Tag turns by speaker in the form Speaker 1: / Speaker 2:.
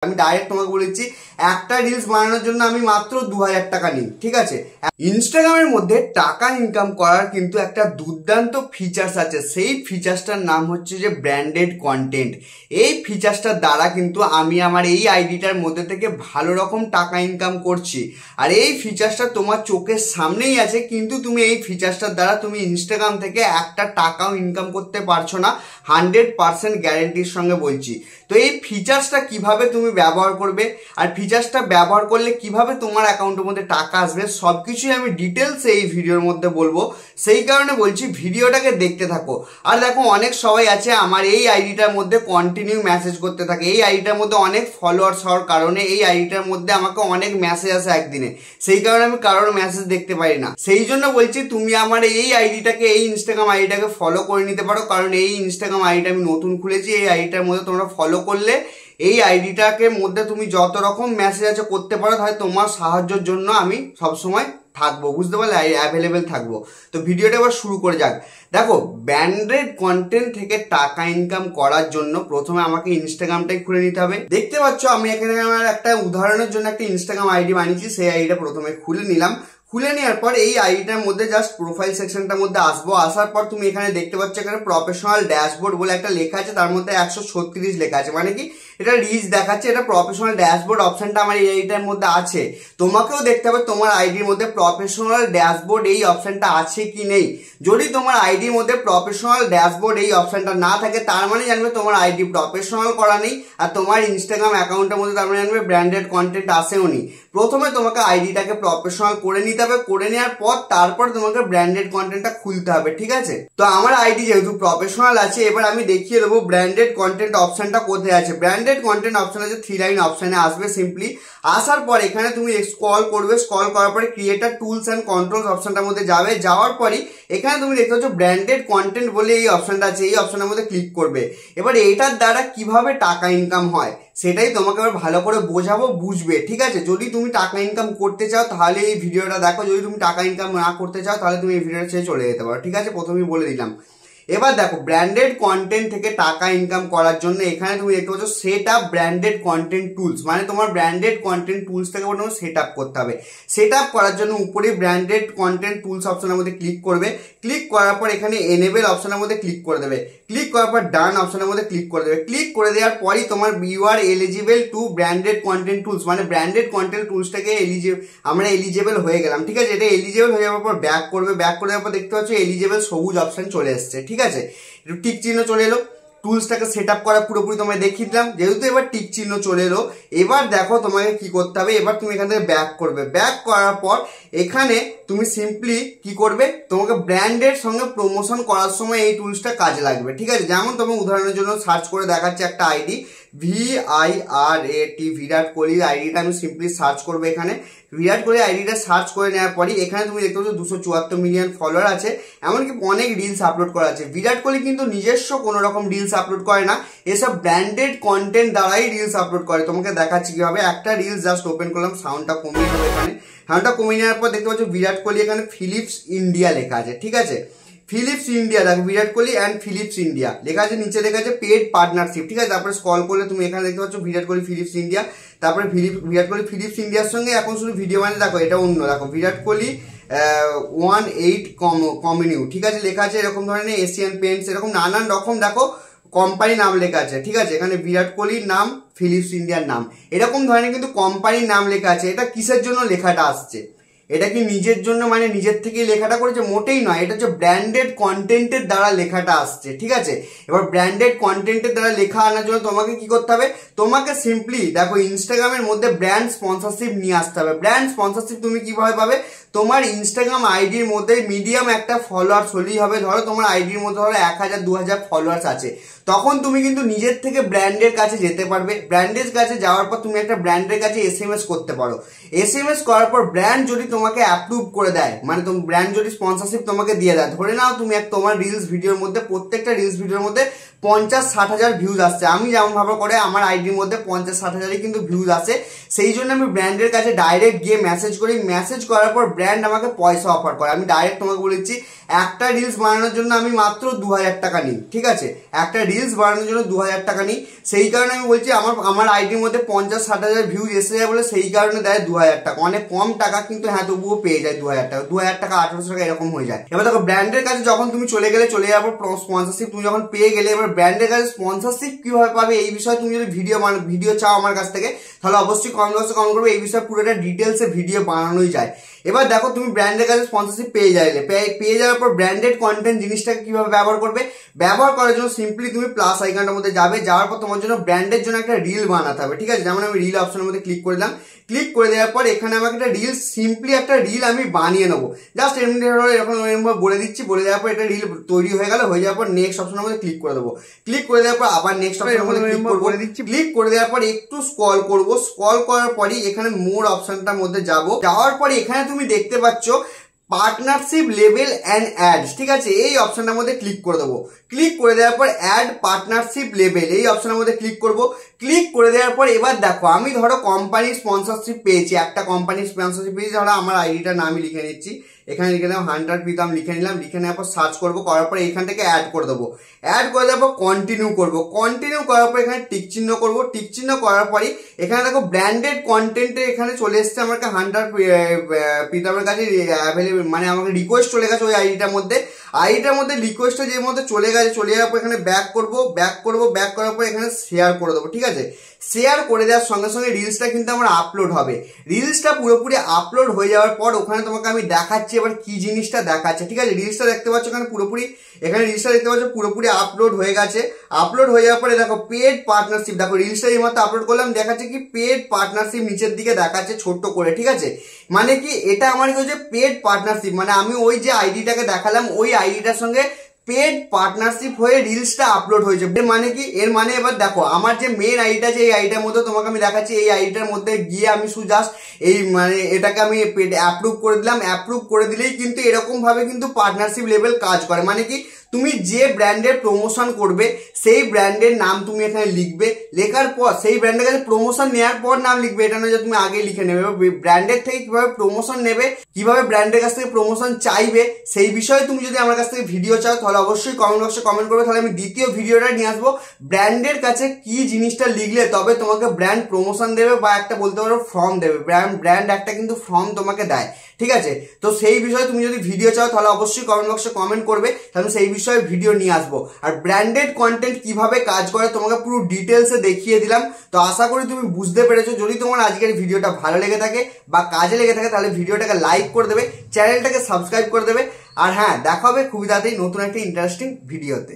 Speaker 1: আমি ডাইরেক্ট তোমাকে বলেছি একটা রিলস বানানোর জন্য আমি মাত্র 2000 টাকা নিই, ঠিক আছে। ইনস্টাগ্রামের মধ্যে টাকা ইনকাম করার কিন্তু একটা দুর্দান্ত ফিচার্স আছে, সেই ফিচার্সটার নাম হচ্ছে যে ব্র্যান্ডেড কন্টেন্ট। এই ফিচার্সটার দ্বারা কিন্তু আমি আমার এই আইডিটার মধ্যে থেকে ভালো রকম টাকা ইনকাম করছি। আর এই ফিচার্সটা তোমার চোখের সামনেই আছে, কিন্তু তুমি এই ফিচার্সটার দ্বারা তুমি ইনস্টাগ্রাম থেকে একটা টাকাও ইনকাম করতে পারছো না, 100% গ্যারেন্টির সঙ্গে বলছি। তো এই ফিচার্সটা কিভাবে তুমি ব্যবহার করবে আর ফিচার্সটা ব্যবহার করলে কিভাবে তোমার অ্যাকাউন্টের মধ্যে টাকা আসবে সবকিছুই আমি ডিটেলস এই ভিডিওর মধ্যে বলবো। সেই কারণে বলছি ভিডিওটাকে দেখতে থাকো। আর দেখো অনেক সবাই আছে আমার এই আইডিটার মধ্যে কন্টিনিউ মেসেজ করতে থাকে, এই আইডিটার মধ্যে অনেক ফলোয়ার্স হওয়ার কারণে এই আইডিটার মধ্যে আমাকে অনেক মেসেজ আসে একদিনে, সেই কারণে আমি কারোর মেসেজ দেখতে পারি না। সেই জন্য বলছি তুমি আমার এই আইডিটাকে, এই ইনস্টাগ্রাম আইডিটাকে ফলো করে নিতে পারো, কারণ এই ইনস্টাগ্রাম আইডিটা আমি নতুন খুলেছি। এই আইডিটার মধ্যে তোমরা ফলো করলে এই আইডিটাকে মধ্যে তুমি যত রকম মেসেজ আছে করতে পারো, তাহলে তোমার সাহায্যের জন্য আমি সবসময় থাকবো, বুঝতে পারলে, অ্যাভেলেবেল থাকবো। তো ভিডিওটা এবার শুরু করে যাক। দেখো ব্র্যান্ডেড কন্টেন্ট থেকে টাকা ইনকাম করার জন্য প্রথমে আমাকে ইনস্টাগ্রামটাই খুলে নিতে হবে। দেখতে পাচ্ছ আমি এখানে আমার একটা উদাহরণের জন্য একটা ইনস্টাগ্রাম আইডি বানিয়েছি, সেই আইডিটা প্রথমে খুলে নিলাম। খুলে নেওয়ার পর এই আইডিটার মধ্যে জাস্ট প্রোফাইল সেকশনটার মধ্যে আসবো। আসার পর তুমি এখানে দেখতে পাচ্ছ এখানে প্রফেশনাল ড্যাশবোর্ড বলে একটা লেখা আছে, তার মধ্যে 136 লেখা আছে, মানে কি এটা রিচ দেখাচ্ছে। এটা প্রফেশনাল ড্যাশবোর্ড অপশনটা আমার এই আইডিটার মধ্যে আছে। তোমাকেও দেখতে হবে তোমার আইডির মধ্যে প্রফেশনাল ড্যাশবোর্ড এই অপশনটা আছে কি নেই। যদি তোমার আইডির মধ্যে প্রফেশনাল ড্যাশবোর্ড এই অপশনটা না থাকে, তার মানে জানবে তোমার আইডি প্রফেশনাল করা নেই, আর তোমার ইনস্টাগ্রাম অ্যাকাউন্টের মধ্যে তার মানে জানবে ব্র্যান্ডেড কন্টেন্ট আসেও নি। প্রথমে তোমাকে আইডিটাকে প্রফেশনাল করে নিতে হবে, করে নেওয়ার পর তারপর তোমাকে ব্র্যান্ডেড কন্টেন্টটা খুলতে হবে, ঠিক আছে। তো আমার আইডি যেহেতু প্রফেশনাল আছে, এবার আমি দেখিয়ে দেবো ব্র্যান্ডেড কন্টেন্ট অপশনটা কোথায় আছে। ব্র্যান্ডেড কন্টেন্ট অপশন আছে 3 লাইন অপশনে আসবে সিম্পলি। আসার পর এখানে তুমি স্ক্রল করবে, স্ক্রল করার পরে ক্রিয়েটার টুলস অ্যান্ড কন্ট্রোলস অপশনটার মধ্যে যাবে। যাওয়ার পরই এখানে তুমি দেখতে পাচ্ছ ব্র্যান্ডেড কন্টেন্ট বলে এই অপশনটা আছে, এই অপশনের মধ্যে ক্লিক করবে। এবার এইটার দ্বারা কিভাবে টাকা ইনকাম হয় সেটাই তোমাকে এবার ভালো করে বোঝাবো, বুঝবে, ঠিক আছে। যদি তুমি টাকা ইনকাম করতে চাও তাহলে এই ভিডিওটা দেখো, যদি তুমি টাকা ইনকাম না করতে চাও তাহলে তুমি এই ভিডিওটা ছেড়ে চলে যেতে পারো, ঠিক আছে। প্রথমেই বলে দিলাম। এবার দেখো ব্র্যান্ডেড কন্টেন্ট থেকে টাকা ইনকাম করার জন্য এখানে তুমি দেখতে পাচ্ছ set up branded content tools, মানে তোমার ব্র্যান্ডেড কন্টেন্ট টুলস থেকে তোমার সেট আপ করতে হবে। সেট আপ করার জন্য উপরে ব্র্যান্ডেড কন্টেন্ট টুলস অপশনের মধ্যে ক্লিক করবে। ক্লিক করার পর এখানে এনেবেল অপশনের মধ্যে ক্লিক করে দেবে। ক্লিক করার পর ডান অপশনের মধ্যে ক্লিক করে দেবে। ক্লিক করে দেওয়ার পরই তোমার you are eligible to branded content tools, মানে ব্র্যান্ডেড কন্টেন্ট টুলসটাকে আমরা এলিজিবল হয়ে গেলাম, ঠিক আছে। এটা এলিজিবল হয়ে যাওয়ার পর ব্যাক করবে। ব্যাক করে দেওয়ার পর দেখতে পাচ্ছ এলিজিবল সবুজ অপশন চলে এসছে, ঠিক আছে। টিক চিহ্ন চলে এলো। টুলসটাকে সেট আপ করা পুরোপুরি তোমায় দেখিয়ে দিলাম, যেহেতু এবার টিক চিহ্ন চলে এলো। এবার দেখো তোমাকে কি করতে হবে। এবার তুমি এখান থেকে ব্যাক করবে। ব্যাক করার পর এখানে তুমি সিম্পলি কি করবে, তোমাকে ব্র্যান্ডের সঙ্গে প্রমোশন করার সময় এই টুলসটা কাজে লাগবে, ঠিক আছে। যেমন তুমি উদাহরণের জন্য সার্চ করে দেখাচ্ছে একটা আইডি VIRAT, বিরাট কোহলি আইডিটা আমি সিম্পলি সার্চ করবো। এখানে বিরাট কোহলি আইডিটা সার্চ করে নেওয়ার পরই এখানে তুমি দেখতে পাচ্ছ 274 মিলিয়ন ফলোয়ার আছে, এমনকি অনেক রিলস আপলোড করা আছে। বিরাট কোহলি কিন্তু নিজস্ব কোনো রকম রিলস আপলোড করে না, এসব ব্র্যান্ডেড কন্টেন্ট দ্বারাই রিলস আপলোড করে। তোমাকে দেখাচ্ছি কিভাবে। একটা রিলস জাস্ট ওপেন করলাম, সাউন্ডটা কমিয়ে নেবো। এখানে সাউন্ডটা কমিয়ে নেওয়ার পর দেখতে পাচ্ছ বিরাট কোহলি এখানে ফিলিপস ইন্ডিয়া লেখা আছে, ঠিক আছে। ফিলিপস ইন্ডিয়া, দেখো Virat Kohli and Philips India লেখা আছে, নিচে লেখা আছে পেড পার্টনারশিপ, ঠিক আছে। তারপরে স্ক্রল করলে তুমি এখানে দেখতে পাচ্ছ বিরাট কোহলি ফিলিপস ইন্ডিয়া। তারপরে বিরাট কোহলি ফিলিপস ইন্ডিয়ার সঙ্গে এখন শুধু ভিডিও মানে দেখো এটা অন্য, দেখো বিরাট কোহলি 18 কমিনিউ, ঠিক আছে, লেখা আছে। এরকম ধরনের এশিয়ান পেন্টস, এরকম নানান রকম দেখো কোম্পানি নাম লেখা আছে, ঠিক আছে। এখানে বিরাট কোহলির নাম, ফিলিপস ইন্ডিয়ার নাম, এরকম ধরনের কিন্তু কোম্পানির নাম লেখা আছে। এটা কিসের জন্য লেখাটা আসছে? এটা কি নিজের জন্য, মানে নিজের থেকেই লেখাটা করেছে? মোটেই নয়, এটা হচ্ছে ব্র্যান্ডেড কন্টেন্টের দ্বারা লেখাটা আসছে, ঠিক আছে। এবার ব্র্যান্ডেড কন্টেন্টের দ্বারা লেখা আনার জন্য তোমাকে কি করতে হবে, তোমাকে সিম্পলি দেখো ইনস্টাগ্রামের মধ্যে ব্র্যান্ড স্পন্সরশিপ নিয়ে আসতে হবে। ব্র্যান্ড স্পন্সরশিপ তুমি কিভাবে পাবে, তোমার ইনস্টাগ্রাম আইডির মধ্যে মিডিয়াম একটা ফলোয়ার্স হলেই হবে। ধরো তোমার আইডির মধ্যে ধরো 1000-2000 ফলোয়ার্স আছে, তখন তুমি কিন্তু নিজের থেকে ব্র্যান্ডের কাছে যেতে পারবে। ব্র্যান্ডের কাছে যাওয়ার পর তুমি একটা ব্র্যান্ডের কাছে SMS করতে পারো। SMS করার পর ব্র্যান্ড যদি তোমাকে অ্যাপ্রুভ করে দেয়, মানে ব্র্যান্ড যদি স্পন্সরশিপ তোমাকে দিয়ে দেয়, ধরে নাও তুমি তোমার রিলস ভিডিওর মধ্যে, প্রত্যেকটা রিলস ভিডিওর মধ্যে 50-60 হাজার ভিউজ আসছে। আমি যেমন ভাবে করে আমার আইডির মধ্যে 50-60 হাজারই কিন্তু ভিউজ আসে, সেই জন্য আমি ব্র্যান্ডের কাছে ডাইরেক্ট গিয়ে মেসেজ করি। মেসেজ করার পর ব্র্যান্ড আমাকে পয়সা অফার করে। আমি ডাইরেক্ট তোমাকে বলেছি একটা রিলস বানানোর জন্য আমি মাত্র 2000 টাকা নিই, ঠিক আছে? একটা রিলস বানানোর জন্য 2000 টাকা নিই। সেই কারণে আমি বলছি আমার আইডির মধ্যে 50-60 হাজার ভিউজ এসে যায় বলে সেই কারণে দেয় 2000 টাকা। অনেক কম টাকা, কিন্তু হ্যাঁ তবুও পেয়ে যায় 2000 টাকা। 2000 টাকা 1800 টাকা এরকম হয়ে যায়। এবার দেখো ব্র্যান্ডের কাছে যখন তুমি চলে যাওয়ার পর স্পন্সরশিপ তুমি যখন পেয়ে গেলে, এবার ব্র্যান্ডের কাছে স্পন্সরশিপ কিভাবে পাবে এই বিষয়ে তুমি যদি ভিডিও চাও আমার কাছ থেকে, তাহলে অবশ্যই কমেন্ট বক্সে কমেন্ট করবে। এই বিষয়ে পুরোটা ডিটেলসে ভিডিও বানানোই যায়। এবার দেখো তুমি ব্র্যান্ডের কাছে স্পন্সরশিপ পেয়ে যাওয়ার পর ব্র্যান্ডেড কন্টেন্ট জিনিসটাকে কিভাবে ব্যবহার করবে, ব্যবহার করার জন্য সিম্পলি তুমি প্লাস আইকনটার মধ্যে যাওয়ার পর তোমার জন্য ব্র্যান্ডের জন্য একটা রিল বানাতে হবে, ঠিক আছে? যেমন আমি রিল অপশনের মধ্যে ক্লিক করে দিলাম। ক্লিক করে দেওয়ার পর এখানে আমাকে একটা রিল, সিম্পলি একটা রিল আমি বানিয়ে নেবো। জাস্ট এমনি এরকম বলে দিচ্ছি। বলে দেওয়ার পর এটা রিল তৈরি হয়ে গেল। হয়ে যাওয়ার পর নেক্সট অপশনের মধ্যে ক্লিক করে দেবো। ক্লিক করে দেওয়ার পর আবার নেক্সট অপশনের মধ্যে ক্লিক করবো। ক্লিক করে দেওয়ার পর একটু স্ক্রল করবো। স্ক্রল করার পরই এখানে মোর অপশনটার মধ্যে যাওয়ার পরে এখানে তুমি দেখতে পাচ্ছ পার্টনারশিপ লেভেল অ্যান্ড অ্যাডস, ঠিক আছে? এই অপশনটার মধ্যে ক্লিক করে দেবো। ক্লিক করে দেওয়ার পর অ্যাড পার্টনারশিপ লেভেল এই অপশনের মধ্যে ক্লিক করব। ক্লিক করে দেওয়ার পর এবার দেখো আমি ধরো কোম্পানির স্পন্সরশিপ পেয়েছি, একটা কোম্পানির স্পন্সরশিপ পেয়েছি। ধরো আমার আইডিটার নামই লিখে নিচ্ছি, এখানে লিখে দেবো 100 প্রীতম লিখে নিলাম। লিখে নেওয়ার পর সার্চ করবো, করার পর এখান থেকে অ্যাড করে দেবো। অ্যাড করে দেওয়ার পর কন্টিনিউ করবো। কন্টিনিউ করার পর এখানে টিক চিহ্ন করবো। টিক চিহ্ন করার পরই এখানে দেখো ব্র্যান্ডেড কন্টেন্টে এখানে চলে এসছে আমাকে 100 প্রীতমের কাছে অ্যাভেলেবেল, মানে আমাকে রিকোয়েস্ট চলে গেছে ওই আইডিটার মধ্যে। রিকোয়েস্টটা যে মধ্যে চলে যাওয়ার পর এখানে ব্যাক করার পর এখানে শেয়ার করে দেবো, ঠিক আছে? শেয়ার করে দেওয়ার সঙ্গে সঙ্গে রিলসটা কিন্তু আমার আপলোড হবে। রিলসটা পুরোপুরি আপলোড হয়ে যাওয়ার পর ওখানে তোমাকে আমি দেখাচ্ছি এবার কি জিনিসটা দেখাচ্ছে, ঠিক আছে? রিলসটা দেখতে পাচ্ছ এখানে পুরোপুরি আপলোড হয়ে গেছে। আপলোড হয়ে যাওয়ার পরে দেখো পেড পার্টনারশিপ, দেখো রিলসটা এই মাত্র আপলোড করলাম, দেখাচ্ছে কি পেড পার্টনারশিপ নিচের দিকে দেখাচ্ছে ছোট্ট করে, ঠিক আছে? মানে কি এটা আমার কি হচ্ছে পেড পার্টনারশিপ, মানে আমি ওই যে আইডিটাকে দেখালাম ওই আইডিটার সঙ্গে পেড পার্টনারশিপ হয়ে রিলসটা আপলোড হয়েছে। মানে কি এর মানে এবার দেখো আমার যে মেন আইডিটা আছে এই আইডিটার মধ্যে তোমাকে আমি দেখাচ্ছি, এই আইডিটার মধ্যে গিয়ে আমি শুধু জাস্ট এই মানে এটাকে আমি অ্যাপ্রুভ করে দিলাম। অ্যাপ্রুভ করে দিলেই কিন্তু এরকম ভাবে কিন্তু পার্টনারশিপ লেভেল কাজ করে। মানে কি তুমি যে ব্র্যান্ডের প্রমোশন করবে সেই ব্র্যান্ডের নাম তুমি এখানে লিখবে। লেখার পর সেই ব্র্যান্ডের কাছে প্রমোশন নেওয়ার পর নাম লিখবে, এটা নয় যে তুমি আগে লিখে নেবে। ব্র্যান্ডের থেকে কিভাবে প্রমোশন নেবে, কিভাবে ব্র্যান্ডের কাছ থেকে প্রমোশন চাইবে, সেই বিষয়ে তুমি যদি আমার কাছ থেকে ভিডিও চাও তাহলে অবশ্যই কমেন্ট বক্সে কমেন্ট করবে। তাহলে আমি দ্বিতীয় ভিডিওটা নিয়ে আসবো ব্র্যান্ডের কাছে কি জিনিসটা লিখলে তবে তোমাকে ব্র্যান্ড প্রমোশন দেবে বা একটা বলতে পারো ফর্ম দেবে। ব্র্যান্ড একটা কিন্তু ফর্ম তোমাকে দেয়, ঠিক আছে? তো সেই বিষয়ে তুমি যদি ভিডিও চাও তাহলে অবশ্যই কমেন্ট বক্সে কমেন্ট করবে, তাহলে সেই বিষয়ে ভিডিও নিয়ে আসবো। আর ব্র্যান্ডেড কন্টেন্ট কিভাবে কাজ করে তোমাকে পুরো ডিটেলসে দেখিয়ে দিলাম। তো আশা করি তুমি বুঝতে পেরেছো। যদি তোমার আজকের ভিডিওটা ভালো লেগে থাকে বা কাজে লেগে থাকে তাহলে ভিডিওটাকে লাইক করে দেবে, চ্যানেলটাকে সাবস্ক্রাইব করে দেবে। আর হ্যাঁ, দেখা হবে খুবই তাড়াতাড়ি নতুন একটা ইন্টারেস্টিং ভিডিওতে।